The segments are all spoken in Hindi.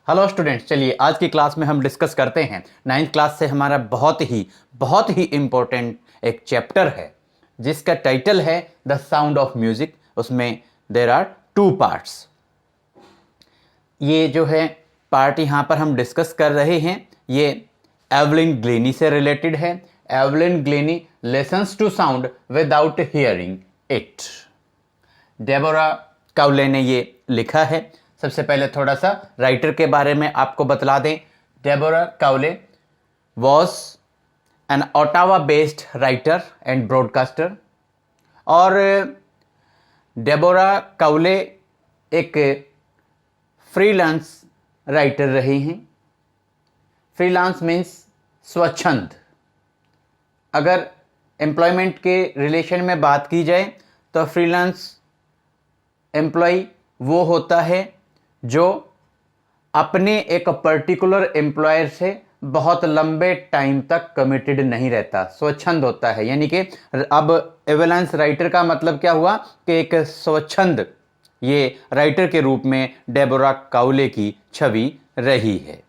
हेलो स्टूडेंट्स, चलिए आज की क्लास में हम डिस्कस करते हैं नाइन्थ क्लास से हमारा बहुत ही इम्पोर्टेंट एक चैप्टर है जिसका टाइटल है द साउंड ऑफ म्यूजिक। उसमें देर आर टू पार्ट्स। ये जो है पार्ट यहाँ पर हम डिस्कस कर रहे हैं ये एवलिन ग्लेनी से रिलेटेड है। Evelyn Glennie listens to sound without hearing it. Deborah Cowley ने ये लिखा है। सबसे पहले थोड़ा सा राइटर के बारे में आपको बतला दें। Deborah Cowley was an Ottawa based writer and broadcaster. और डेबोरा काउले एक फ्रीलांस राइटर रहे हैं। फ्रीलांस मीन्स स्वच्छंद। अगर एम्प्लॉयमेंट के रिलेशन में बात की जाए तो फ्रीलांस एम्प्लॉय वो होता है जो अपने एक पर्टिकुलर एम्प्लॉयर से बहुत लंबे टाइम तक कमिटेड नहीं रहता, स्वच्छंद होता है। यानी कि अब एवलांस राइटर का मतलब क्या हुआ कि एक स्वच्छंद ये राइटर के रूप में डेबोरा काउले की छवि रही है।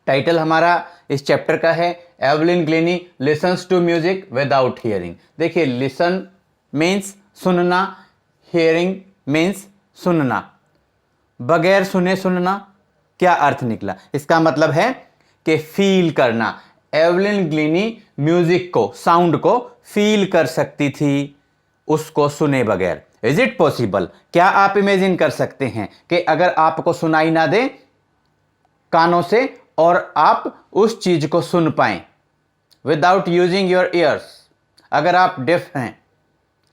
टाइटल हमारा इस चैप्टर का है Evelyn Glennie listens to music without hearing. देखिए, लिसन मीन्स सुनना, हियरिंग मीन्स सुनना। बगैर सुने सुनना क्या अर्थ निकला? इसका मतलब है कि फील करना। एवलिन ग्लेनी म्यूजिक को, साउंड को फील कर सकती थी उसको सुने बगैर। Is it possible? क्या आप इमेजिन कर सकते हैं कि अगर आपको सुनाई ना दे कानों से और आप उस चीज को सुन पाएं विदाउट यूजिंग योर ईयर्स? अगर आप डेफ हैं,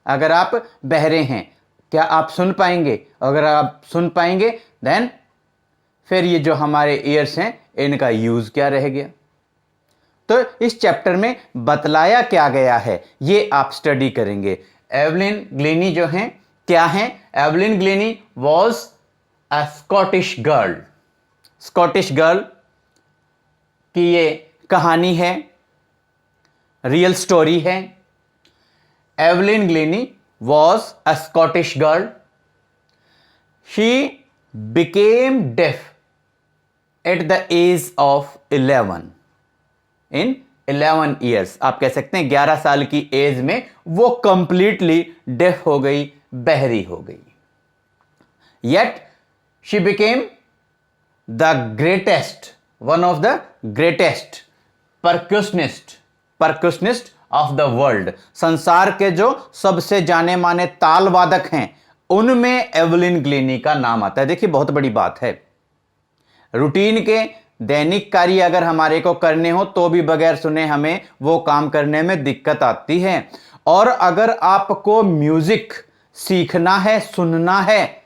अगर आप बहरे हैं, क्या आप सुन पाएंगे? अगर आप सुन पाएंगे देन फिर ये जो हमारे ईयर्स हैं इनका यूज क्या रह गया? तो इस चैप्टर में बतलाया क्या गया है ये आप स्टडी करेंगे। एवलिन ग्लेनी जो हैं क्या हैं? Evelyn Glenny was a Scottish girl. Scottish girl की ये कहानी है, रियल स्टोरी है। Evelyn Glenny was a Scottish girl. She became deaf at the age of 11. In 11 years, आप कह सकते हैं 11 साल की एज में वो कंप्लीटली डेफ हो गई, बहरी हो गई। Yet she became the greatest, one of the greatest percussionist of the world. संसार के जो सबसे जाने माने ताल वादक हैं उनमें एवलिन ग्लेनी का नाम आता है। देखिए, बहुत बड़ी बात है। रूटीन के दैनिक कार्य अगर हमारे को करने हो तो भी बगैर सुने हमें वो काम करने में दिक्कत आती है। और अगर आपको म्यूजिक सीखना है, सुनना है,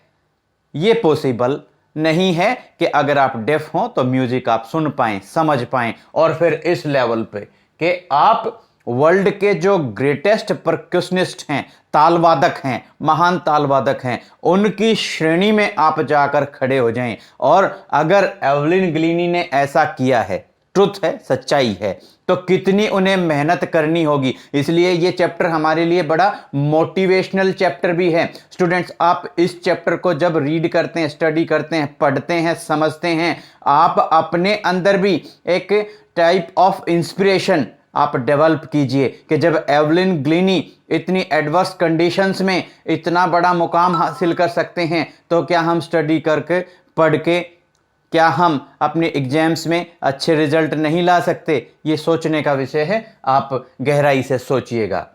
ये पॉसिबल नहीं है कि अगर आप डेफ हो तो म्यूजिक आप सुन पाएं, समझ पाएं और फिर इस लेवल पे कि आप वर्ल्ड के जो ग्रेटेस्ट परक्यूशनिस्ट हैं, तालवादक हैं, महान तालवादक हैं, उनकी श्रेणी में आप जाकर खड़े हो जाएं। और अगर एवलिन ग्लेनी ने ऐसा किया है, ट्रुथ है, सच्चाई है, तो कितनी उन्हें मेहनत करनी होगी। इसलिए ये चैप्टर हमारे लिए बड़ा मोटिवेशनल चैप्टर भी है। स्टूडेंट्स, आप इस चैप्टर को जब रीड करते हैं, स्टडी करते हैं, पढ़ते हैं, समझते हैं, आप अपने अंदर भी एक टाइप ऑफ इंस्पिरेशन आप डेवलप कीजिए कि जब एवलिन ग्लेनी इतनी एडवर्स कंडीशंस में इतना बड़ा मुकाम हासिल कर सकते हैं तो क्या हम स्टडी करके, पढ़ के, क्या हम अपने एग्जाम्स में अच्छे रिजल्ट नहीं ला सकते? ये सोचने का विषय है, आप गहराई से सोचिएगा।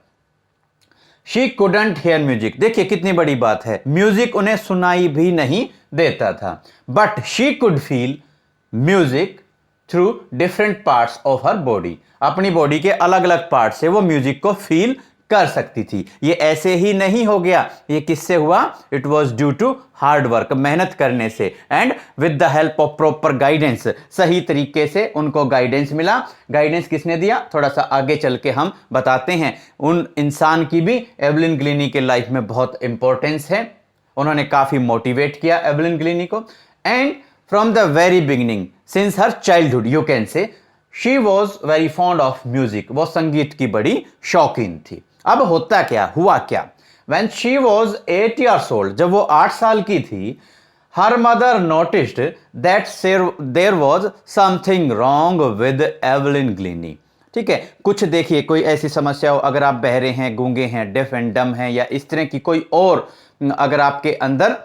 She couldn't hear music. देखिए कितनी बड़ी बात है, म्यूजिक उन्हें सुनाई भी नहीं देता था, but she could feel music through different parts of her body. अपनी बॉडी के अलग अलग पार्ट से वो म्यूजिक को फील कर सकती थी। ये ऐसे ही नहीं हो गया, ये किससे हुआ? It was due to hard work, मेहनत करने से, and with the help of proper guidance. सही तरीके से उनको गाइडेंस मिला। गाइडेंस किसने दिया? थोड़ा सा आगे चल के हम बताते हैं। उन इंसान की भी एवलिन ग्लेनी के लाइफ में बहुत इंपॉर्टेंस है। उन्होंने काफी मोटिवेट किया एवलिन ग्लेनी को। And from the very beginning, since her childhood, you can से, she was very fond of Music. वो संगीत की बड़ी शौकीन थी। अब हुआ क्या? When she was 8 years old, जब वो 8 साल की थी, her mother noticed that there was something wrong with Evelyn Glenny. ठीक है, कुछ देखिए कोई ऐसी समस्या हो, अगर आप बहरे हैं, गूंगे हैं, डेफ एंड डम हैं, या इस तरह की कोई और अगर आपके अंदर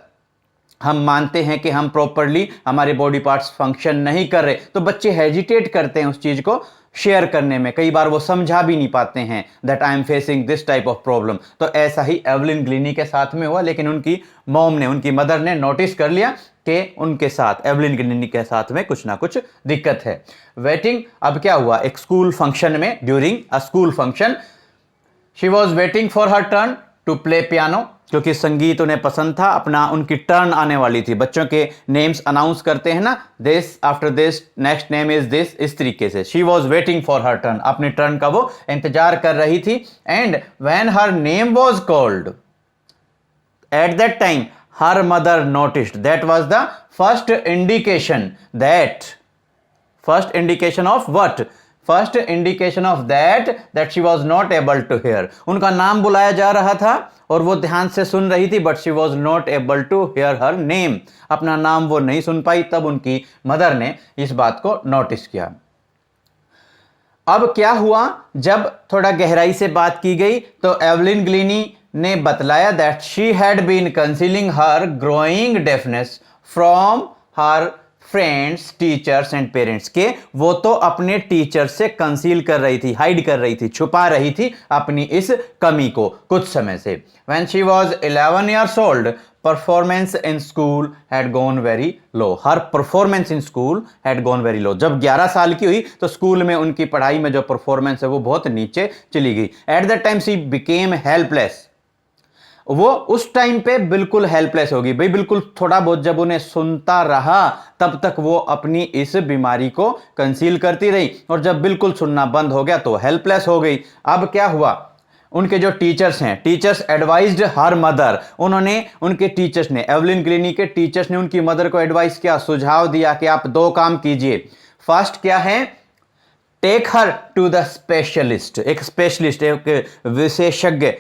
हम मानते हैं कि हम प्रॉपरली हमारे बॉडी पार्ट्स फंक्शन नहीं कर रहे, तो बच्चे हेजिटेट करते हैं उस चीज को शेयर करने में। कई बार वो समझा भी नहीं पाते हैं that I am facing this type of problem. तो ऐसा ही एवलिन ग्लीनी के साथ में हुआ, लेकिन उनकी मॉम ने, उनकी मदर ने नोटिस कर लिया कि उनके साथ, एवलिन ग्लीनी के साथ में कुछ ना कुछ दिक्कत है। वेटिंग, अब क्या हुआ, एक स्कूल फंक्शन में, during a school function, she was waiting for her turn to play piano, क्योंकि संगीत उन्हें पसंद था, अपना उनकी टर्न आने वाली थी। बच्चों के नेम्स अनाउंस करते हैं ना, this after this next name is this, इस तरीके से। She was waiting for her turn, अपने टर्न का वो इंतजार कर रही थी। And when her name was called, at that time her mother noticed, that was the first indication, that first indication of what, first indication of that she was not able to hear. उनका नाम बुलाया जा रहा था और वो ध्यान से सुन रही थी, but she was not able to hear her name, अपना नाम वो नहीं सुन पाई। तब उनकी मदर ने इस बात को नोटिस किया। अब क्या हुआ, जब थोड़ा गहराई से बात की गई तो एवलिन ग्लीनी ने बतलाया that she had been concealing her growing deafness from her friends, teachers and parents, के वो तो अपने टीचर से कंसील कर रही थी, हाइड कर रही थी, छुपा रही थी अपनी इस कमी को कुछ समय से। When she was 11 years old, performance in school had gone very low. Her performance in school had gone very low. जब 11 साल की हुई तो स्कूल में उनकी पढ़ाई में जो परफॉर्मेंस है वो बहुत नीचे चली गई। At that time she became helpless. वो उस टाइम पे बिल्कुल हेल्पलेस होगी भाई, बिल्कुल थोड़ा बहुत जब उन्हें सुनता रहा तब तक वो अपनी इस बीमारी को कंसील करती रही, और जब बिल्कुल सुनना बंद हो गया तो हेल्पलेस हो गई। अब क्या हुआ, उनके जो टीचर्स हैं, टीचर्स एडवाइज्ड हर मदर, उन्होंने, उनके टीचर्स ने, एवलिन ग्लीनी के टीचर्स ने उनकी मदर को एडवाइस किया, सुझाव दिया कि आप दो काम कीजिए। फर्स्ट क्या है, take her to the specialist, एक स्पेशलिस्ट, एक विशेषज्ञ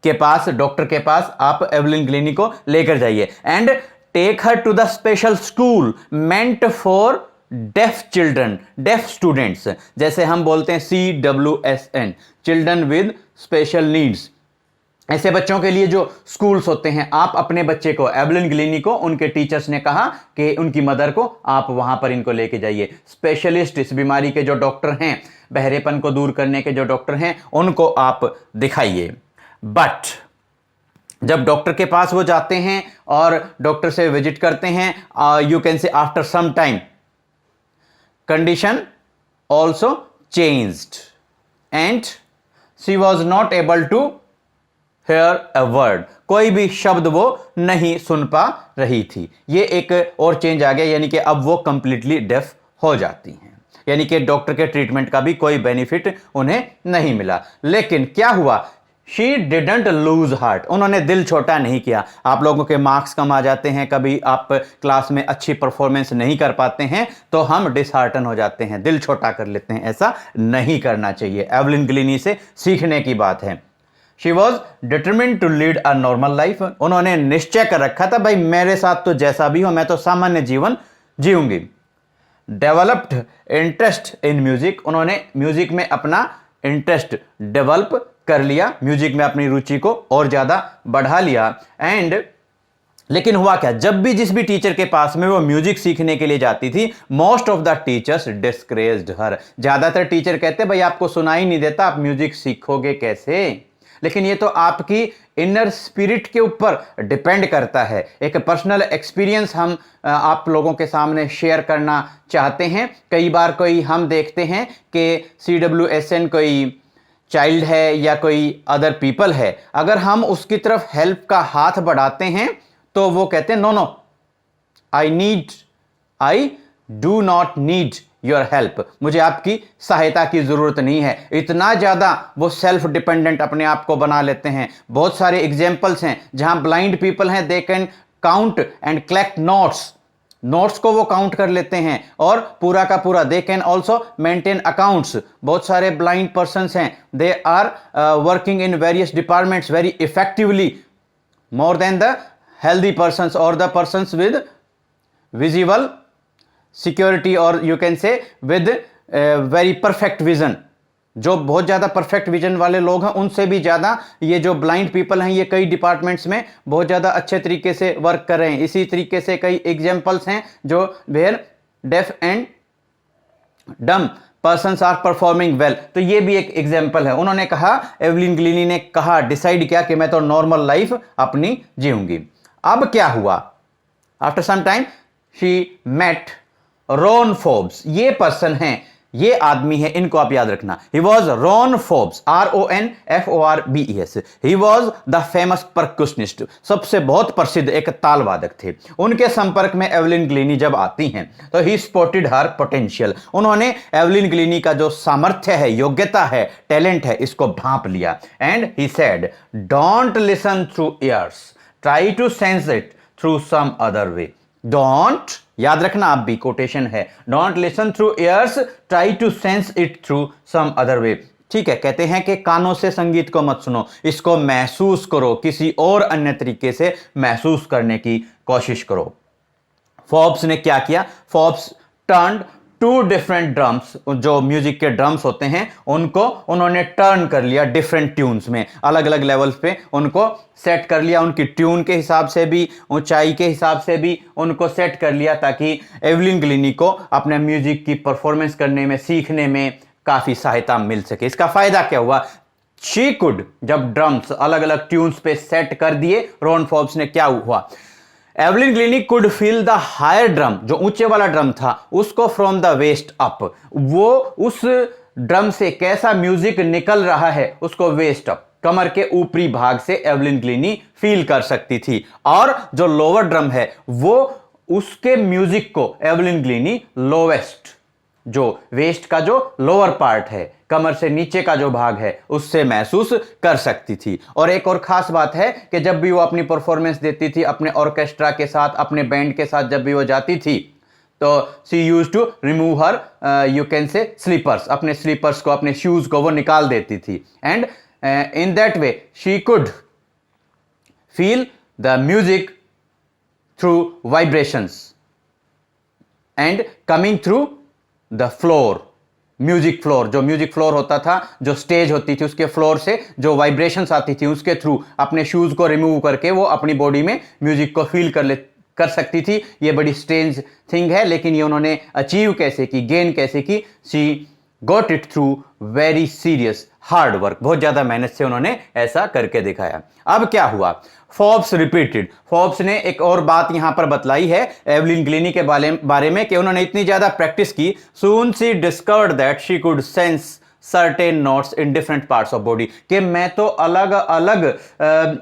के पास, डॉक्टर के पास आप एवलिन ग्लीनी को लेकर जाइए। And take her to the special school meant for deaf children, deaf students, जैसे हम बोलते हैं CWSN, children with special needs, ऐसे बच्चों के लिए जो स्कूल्स होते हैं। आप अपने बच्चे को, एवलिन ग्लीनी को, उनके टीचर्स ने कहा कि उनकी मदर को आप वहां पर इनको लेके जाइए। स्पेशलिस्ट, इस बीमारी के जो डॉक्टर हैं, बहरेपन को दूर करने के जो डॉक्टर हैं, उनको आप दिखाइए। बट जब डॉक्टर के पास वो जाते हैं और डॉक्टर से विजिट करते हैं, you can say after some time condition also changed and she was not able to hear a word, कोई भी शब्द वो नहीं सुन पा रही थी। ये एक और चेंज आ गया, यानी कि अब वो कंप्लीटली डेफ हो जाती हैं, यानी कि डॉक्टर के ट्रीटमेंट का भी कोई बेनिफिट उन्हें नहीं मिला। लेकिन क्या हुआ, She didn't lose heart, उन्होंने दिल छोटा नहीं किया। आप लोगों के मार्क्स कम आ जाते हैं, कभी आप क्लास में अच्छी परफॉर्मेंस नहीं कर पाते हैं तो हम डिसहार्टन हो जाते हैं, दिल छोटा कर लेते हैं। ऐसा नहीं करना चाहिए, एवलिन ग्लीनी से सीखने की बात है। She was determined to lead a normal life, उन्होंने निश्चय कर रखा था, भाई मेरे साथ तो जैसा भी हो, मैं तो सामान्य जीवन जीऊंगी। डेवलप्ड इंटरेस्ट इन म्यूजिक, उन्होंने म्यूजिक में अपना इंटरेस्ट डेवलप कर लिया, म्यूजिक में अपनी रुचि को और ज्यादा बढ़ा लिया। एंड लेकिन हुआ क्या, जब भी जिस भी टीचर के पास में वो म्यूजिक सीखने के लिए जाती थी, most of the teachers discouraged her, ज्यादातर टीचर कहते भाई आपको सुनाई नहीं देता, आप म्यूजिक सीखोगे कैसे। लेकिन ये तो आपकी इनर स्पिरिट के ऊपर डिपेंड करता है। एक पर्सनल एक्सपीरियंस हम आप लोगों के सामने शेयर करना चाहते हैं। कई बार कोई हम देखते हैं कि CWSN कोई चाइल्ड है या कोई अदर पीपल है, अगर हम उसकी तरफ हेल्प का हाथ बढ़ाते हैं तो वो कहते हैं no no, I do not need your help, मुझे आपकी सहायता की जरूरत नहीं है। इतना ज्यादा वो सेल्फ डिपेंडेंट अपने आप को बना लेते हैं। बहुत सारे एग्जाम्पल्स हैं जहां ब्लाइंड पीपल हैं, they can count and collect notes को वो काउंट कर लेते हैं और पूरा का पूरा, they can also maintain accounts. बहुत सारे ब्लाइंड पर्संस हैं, they are working in various departments very effectively, more than the healthy persons और the persons with visible security और you can say with very perfect vision. जो बहुत ज़्यादा परफेक्ट विजन वाले लोग हैं उनसे भी ज़्यादा ये जो ब्लाइंड पीपल हैं ये कई डिपार्टमेंट्स में बहुत ज़्यादा अच्छे तरीके से वर्क कर रहे हैं। इसी तरीके से कई एग्जाम्पल्स हैं जो वेयर डेफ एंड डम पर्सन्स आर परफॉर्मिंग वेल। तो ये भी एक एग्जाम्पल है। उन्होंने कहा, एवलिन ग्लीनी ने कहा, डिसाइड किया कि मैं तो नॉर्मल लाइफ अपनी जीऊंगी। अब क्या हुआ? After some time she met Ron Forbes. ये पर्सन है, ये आदमी है, इनको आप याद रखना। He was Ron Forbes, RONFORBES। He was the famous percussionist, सबसे बहुत प्रसिद्ध एक ताल वादक थे। उनके संपर्क में एवलिन ग्लीनी जब आती हैं तो ही स्पॉटेड हर पोटेंशियल। उन्होंने एवलिन ग्लीनी का जो सामर्थ्य है, योग्यता है, टैलेंट है, इसको भांप लिया। And he said, don't listen through ears, try to sense it through some other way. Don't, याद रखना, आप भी कोटेशन है, don't listen through ears, try to sense it through some other way. ठीक है, कहते हैं कि कानों से संगीत को मत सुनो, इसको महसूस करो, किसी और अन्य तरीके से महसूस करने की कोशिश करो। फोर्ब्स ने क्या किया? फोर्ब्स टर्न्ड 2 डिफरेंट ड्रम्स, जो म्यूजिक के ड्रम्स होते हैं उनको उन्होंने टर्न कर लिया डिफरेंट ट्यून्स में, अलग अलग लेवल्स पे उनको सेट कर लिया, उनकी ट्यून के हिसाब से भी, ऊंचाई के हिसाब से भी उनको सेट कर लिया, ताकि एवलिन ग्लीनी को अपने म्यूजिक की परफॉर्मेंस करने में, सीखने में काफी सहायता मिल सके। इसका फायदा क्या हुआ? शी कुड, जब ड्रम्स अलग अलग ट्यून्स पे सेट कर दिए रॉन फोर्ब्स ने, क्या हुआ? Evelyn Glennie could feel the higher drum, जो ऊंचे वाला ड्रम था उसको, फ्रॉम द वेस्ट अप। वो उस ड्रम से कैसा म्यूजिक निकल रहा है उसको वेस्ट अप, कमर के ऊपरी भाग से एवलिन ग्लीनी फील कर सकती थी। और जो लोअर ड्रम है वो उसके म्यूजिक को एवलिन ग्लीनी लोवेस्ट, जो वेस्ट का जो लोअर पार्ट है, कमर से नीचे का जो भाग है, उससे महसूस कर सकती थी। और एक और खास बात है कि जब भी वो अपनी परफॉर्मेंस देती थी अपने ऑर्केस्ट्रा के साथ, अपने बैंड के साथ जब भी वो जाती थी, तो she used to remove her you can say slippers, अपने स्लीपर्स को, अपने शूज को वो निकाल देती थी। And in that way she could feel the music through vibrations and coming through the floor, music floor, जो म्यूजिक फ्लोर होता था, जो स्टेज होती थी, उसके फ्लोर से जो वाइब्रेशंस आती थी उसके थ्रू अपने शूज को रिमूव करके वो अपनी बॉडी में म्यूजिक को फील कर सकती थी। ये बड़ी स्ट्रेंज थिंग है, लेकिन ये उन्होंने अचीव कैसे की, गेन कैसे की? She got it through very serious hard work, बहुत ज्यादा मेहनत से उन्होंने ऐसा करके दिखाया। अब क्या हुआ? फोर्ब्स रिपीटेड, फोर्ब्स ने एक और बात यहां पर बतलाई है एवलिन ग्लीनी के बारे में कि उन्होंने इतनी ज्यादा प्रैक्टिस की, soon she discovered that she could sense certain notes in different parts of body, कि मैं तो अलग अलग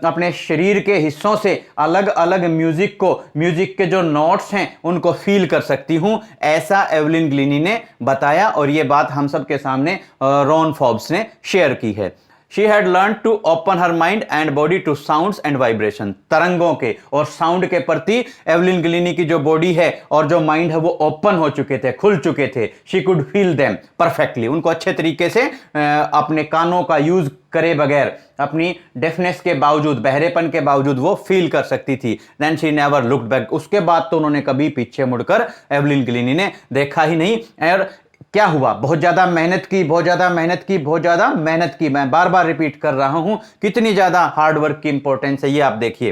अपने शरीर के हिस्सों से अलग अलग म्यूजिक को, म्यूजिक के जो नोट्स हैं उनको फील कर सकती हूं, ऐसा एवलिन ग्लीनी ने बताया। और ये बात हम सब के सामने रॉन फोर्ब्स ने शेयर की है। She had learned to open her mind and body to sounds and vibration। तरंगों के और साउंड के प्रति एवलिन ग्लीनी की जो बॉडी है और जो माइंड है वो ओपन हो चुके थे, खुल चुके थे। She could feel them perfectly। उनको अच्छे तरीके से अपने कानों का यूज करे बगैर, अपनी डेफनेस के बावजूद, बहरेपन के बावजूद वो फील कर सकती थी। Then she never looked back। उसके बाद तो उन्होंने कभी पीछे मुड़कर एवलिन ग्लीनी ने देखा ही नहीं। और क्या हुआ? बहुत ज्यादा मेहनत की, बहुत ज्यादा मेहनत की, बहुत ज्यादा मेहनत की। मैं बार बार रिपीट कर रहा हूं कितनी ज्यादा हार्ड वर्क की इंपॉर्टेंस है, ये आप देखिए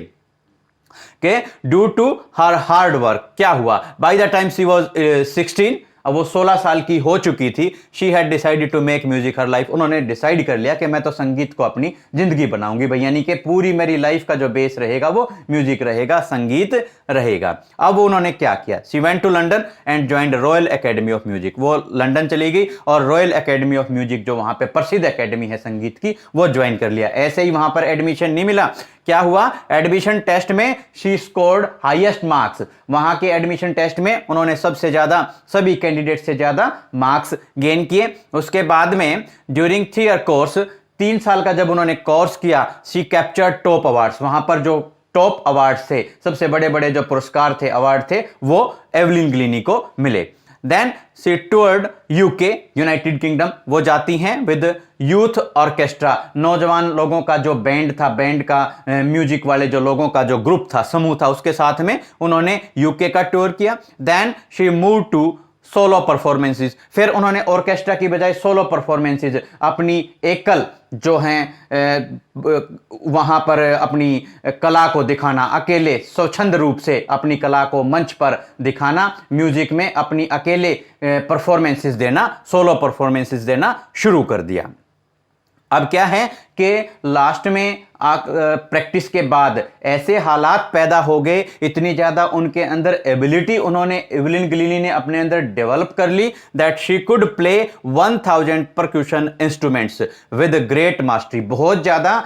कि due to her hard work क्या हुआ? By the time she was 16, अब वो 16 साल की हो चुकी थी। She had decided to make music her life. उन्होंने डिसाइड कर लिया कि मैं तो संगीत को अपनी जिंदगी बनाऊंगी भाई, यानी कि पूरी मेरी लाइफ का जो बेस रहेगा वो म्यूजिक रहेगा, संगीत रहेगा। अब उन्होंने क्या किया? She went to London and joined Royal Academy of Music. वो लंदन चली गई और रॉयल एकेडमी ऑफ म्यूजिक, जो वहां पे प्रसिद्ध एकेडमी है संगीत की, वो ज्वाइन कर लिया। ऐसे ही वहां पर एडमिशन नहीं मिला, क्या हुआ? एडमिशन टेस्ट में शी स्कोर्ड हाईएस्ट मार्क्स। वहां के एडमिशन टेस्ट में उन्होंने सबसे ज्यादा, सभी कैंडिडेट से ज्यादा मार्क्स गेन किए। उसके बाद में ड्यूरिंग 3 ईयर कोर्स, 3 साल का जब उन्होंने कोर्स किया, शी कैप्चर्ड टॉप अवार्ड्स। वहां पर जो टॉप अवार्ड्स थे, सबसे बड़े बड़े जो पुरस्कार थे, अवार्ड थे, वो एवलिन ग्लीनी को मिले। Then she toured UK, United Kingdom, वो जाती हैं विद यूथ ऑर्केस्ट्रा, नौजवान लोगों का जो बैंड था, बैंड का म्यूजिक वाले जो लोगों का जो ग्रुप था, समूह था, उसके साथ में उन्होंने यूके का टूर किया। Then she move to solo performances, फिर उन्होंने ऑर्केस्ट्रा की बजाय सोलो परफॉर्मेंसेस, अपनी एकल जो हैं वहां पर अपनी कला को दिखाना, अकेले स्वच्छंद रूप से अपनी कला को मंच पर दिखाना, म्यूजिक में अपनी अकेले परफॉर्मेंसेस देना, सोलो परफॉर्मेंसेस देना शुरू कर दिया। अब क्या है कि लास्ट में प्रैक्टिस के बाद ऐसे हालात पैदा हो गए, इतनी ज्यादा उनके अंदर एबिलिटी उन्होंने, एवलिन गिलीनी ने अपने अंदर डेवलप कर ली, that she could play 1000 percussion instruments with great mastery. बहुत ज्यादा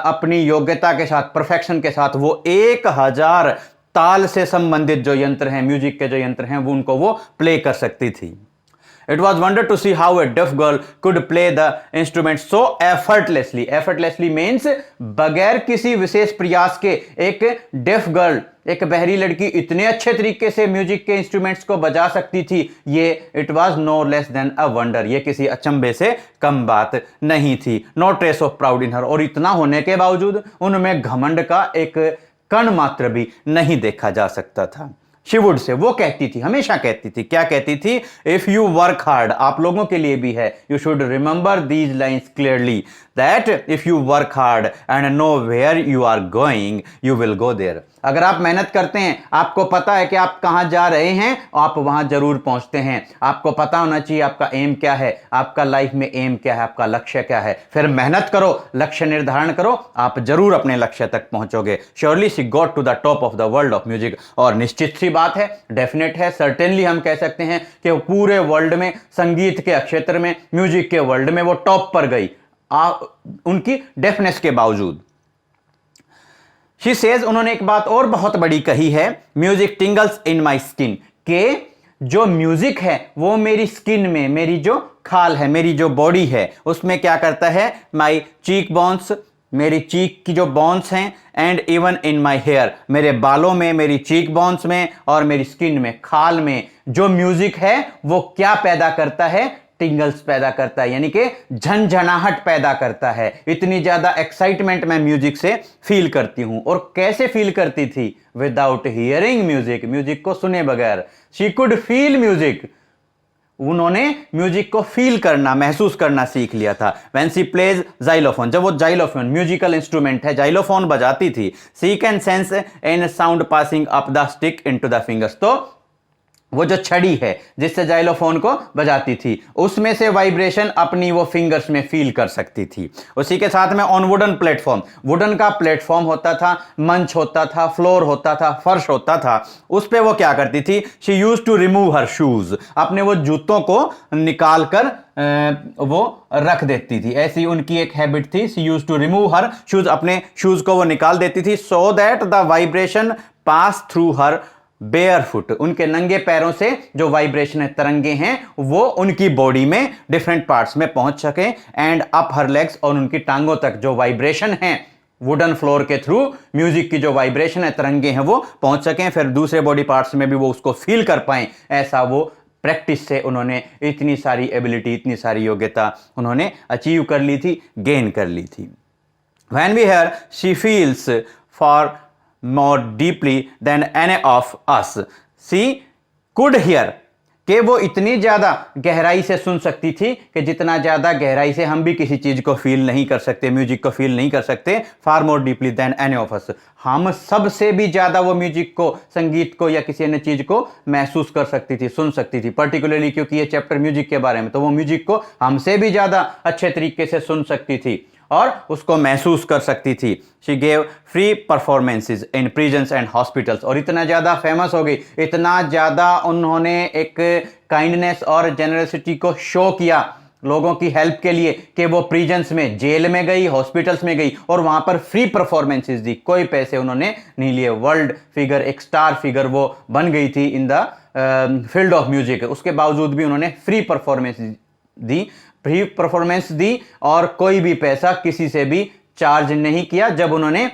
अपनी योग्यता के साथ, परफेक्शन के साथ वो 1000 ताल से संबंधित जो यंत्र हैं, म्यूजिक के जो यंत्र हैं, वो उनको वो प्ले कर सकती थी। It was wonder to see how a deaf girl could play the instrument so effortlessly. Effortlessly means बगैर किसी विशेष प्रयास के एक डेफ गर्ल, एक बहरी लड़की इतने अच्छे तरीके से म्यूजिक के इंस्ट्रूमेंट्स को बजा सकती थी। ये it was no less than a wonder, ये किसी अचंभे से कम बात नहीं थी। No trace of proud in her, और इतना होने के बावजूद उनमें घमंड का एक कण मात्र भी नहीं देखा जा सकता था। She would say, वो कहती थी, हमेशा कहती थी, क्या कहती थी? If you work hard, आप लोगों के लिए भी है, you should remember these lines clearly, that if you work hard and know where you are going, you will go there. अगर आप मेहनत करते हैं, आपको पता है कि आप कहां जा रहे हैं, आप वहां जरूर पहुंचते हैं। आपको पता होना चाहिए आपका एम क्या है, आपका लाइफ में एम क्या है, आपका लक्ष्य क्या है, फिर मेहनत करो, लक्ष्य निर्धारण करो, आप जरूर अपने लक्ष्य तक पहुंचोगे। Surely she got to the top of the world of music, और निश्चित सी बात है, डेफिनेट है, सर्टेनली हम कह सकते हैं कि पूरे वर्ल्ड में, संगीत के क्षेत्र में, म्यूजिक के वर्ल्ड में वो टॉप पर गई उनकी डेफनेस के बावजूद। शी सेज, उन्होंने एक बात और बहुत बड़ी कही है, म्यूजिक टिंगल्स इन माई स्किन, के जो म्यूजिक है वो मेरी स्किन में, मेरी जो खाल है, मेरी जो बॉडी है, उसमें क्या करता है, माई चीक बोन्स, मेरी चीक की जो बोन्स हैं, and even in my hair, मेरे बालों में, मेरी चीक बोन्स में और मेरी स्किन में, खाल में जो म्यूजिक है वो क्या पैदा करता है, टिंगल्स पैदा करता है, यानी कि झंझनाहट पैदा करता है। इतनी ज्यादा एक्साइटमेंट मैं म्यूजिक से फील करती हूं। और कैसे फील करती थी? विदाउट हियरिंग म्यूजिक, म्यूजिक को सुने बगैर। शी कुड फील म्यूजिक, उन्होंने म्यूजिक को फील करना, महसूस करना सीख लिया था। व्हेन शी प्लेज जाइलोफोन, जब वो जाइलोफोन म्यूजिकल इंस्ट्रूमेंट है, जाइलोफोन बजाती थी, she can sense an sound passing up the stick into the fingers, तो वो जो छड़ी है जिससे जाइलोफोन को बजाती थी, उसमें से वाइब्रेशन अपनी वो फिंगर्स में फील कर सकती थी। उसी के साथ में ऑन वुडन प्लेटफॉर्म, वुडन का प्लेटफॉर्म होता था, मंच होता था, फ्लोर होता था, फर्श होता था, उस पे वो क्या करती थी, she use to remove her shoes, अपने वो जूतों को निकाल कर वो रख देती थी। ऐसी उनकी एक हैबिट थी, she use to remove her shoes, अपने शूज को वो निकाल देती थी, so that the vibration pass through her bare foot, उनके नंगे पैरों से जो वाइब्रेशन है, तरंगे हैं, वो उनकी बॉडी में डिफरेंट पार्ट्स में पहुंच सके, एंड अप हर लेग्स, और उनकी टांगों तक जो वाइब्रेशन है वुडन फ्लोर के थ्रू, म्यूजिक की जो वाइब्रेशन है, तरंगे हैं, वो पहुंच सकें, फिर दूसरे बॉडी पार्ट्स में भी वो उसको फील कर पाएं। ऐसा वो प्रैक्टिस से उन्होंने इतनी सारी एबिलिटी, इतनी सारी योग्यता उन्होंने अचीव कर ली थी, गेन कर ली थी। When we hear, she feels far more deeply than any of us. She could hear, कि वो इतनी ज्यादा गहराई से सुन सकती थी कि जितना ज्यादा गहराई से हम भी किसी चीज को फील नहीं कर सकते, म्यूजिक को फील नहीं कर सकते। Far more deeply than any of us, हम सबसे भी ज्यादा वो म्यूजिक को, संगीत को या किसी अन्य चीज को महसूस कर सकती थी, सुन सकती थी। पर्टिकुलरली क्योंकि ये चैप्टर म्यूजिक के बारे में, तो वो म्यूजिक को हमसे भी ज्यादा अच्छे तरीके से सुन सकती थी और उसको महसूस कर सकती थी। She gave free performances in prisons and hospitals, और इतना ज़्यादा फेमस हो गई, इतना ज़्यादा उन्होंने एक काइंडनेस और जेनरसिटी को शो किया लोगों की हेल्प के लिए कि वो प्रिजन्स में, जेल में गई, हॉस्पिटल्स में गई और वहाँ पर फ्री परफॉर्मेंसेज दी, कोई पैसे उन्होंने नहीं लिए। वर्ल्ड फिगर, एक स्टार फिगर वो बन गई थी in the field of music. उसके बावजूद भी उन्होंने फ्री परफॉर्मेंस दी और कोई भी पैसा किसी से भी चार्ज नहीं किया जब उन्होंने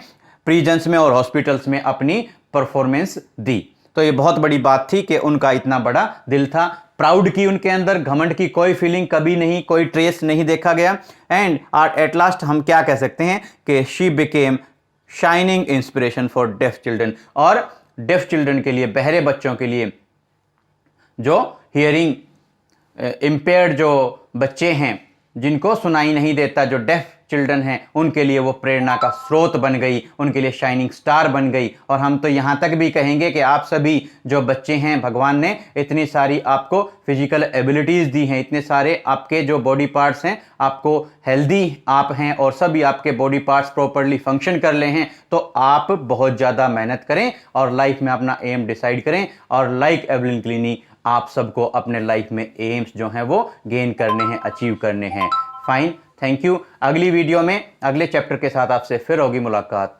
प्रिजन्स में और हॉस्पिटल्स में अपनी परफॉर्मेंस दी। तो ये बहुत बड़ी बात थी कि उनका इतना बड़ा दिल था, प्राउड की उनके अंदर, घमंड की कोई फीलिंग कभी नहीं, कोई ट्रेस नहीं देखा गया। एंड एट लास्ट हम क्या कह सकते हैं कि she became shining inspiration for deaf children, और डेफ चिल्ड्रन के लिए, बहरे बच्चों के लिए, जो हियरिंग इम्पेयर्ड जो बच्चे हैं, जिनको सुनाई नहीं देता, जो डेफ चिल्ड्रन हैं, उनके लिए वो प्रेरणा का स्रोत बन गई, उनके लिए शाइनिंग स्टार बन गई। और हम तो यहाँ तक भी कहेंगे कि आप सभी जो बच्चे हैं, भगवान ने इतनी सारी आपको फिजिकल एबिलिटीज़ दी हैं, इतने सारे आपके जो बॉडी पार्ट्स हैं, आपको हेल्दी आप हैं और सभी आपके बॉडी पार्ट्स प्रॉपरली फंक्शन कर ले हैं, तो आप बहुत ज़्यादा मेहनत करें और लाइफ में अपना एम डिसाइड करें। और लाइक एवलिन क्लिनी, आप सबको अपने लाइफ में एम्स जो हैं वो गेन करने हैं, अचीव करने हैं। Fine, thank you. अगली वीडियो में अगले चैप्टर के साथ आपसे फिर होगी मुलाकात।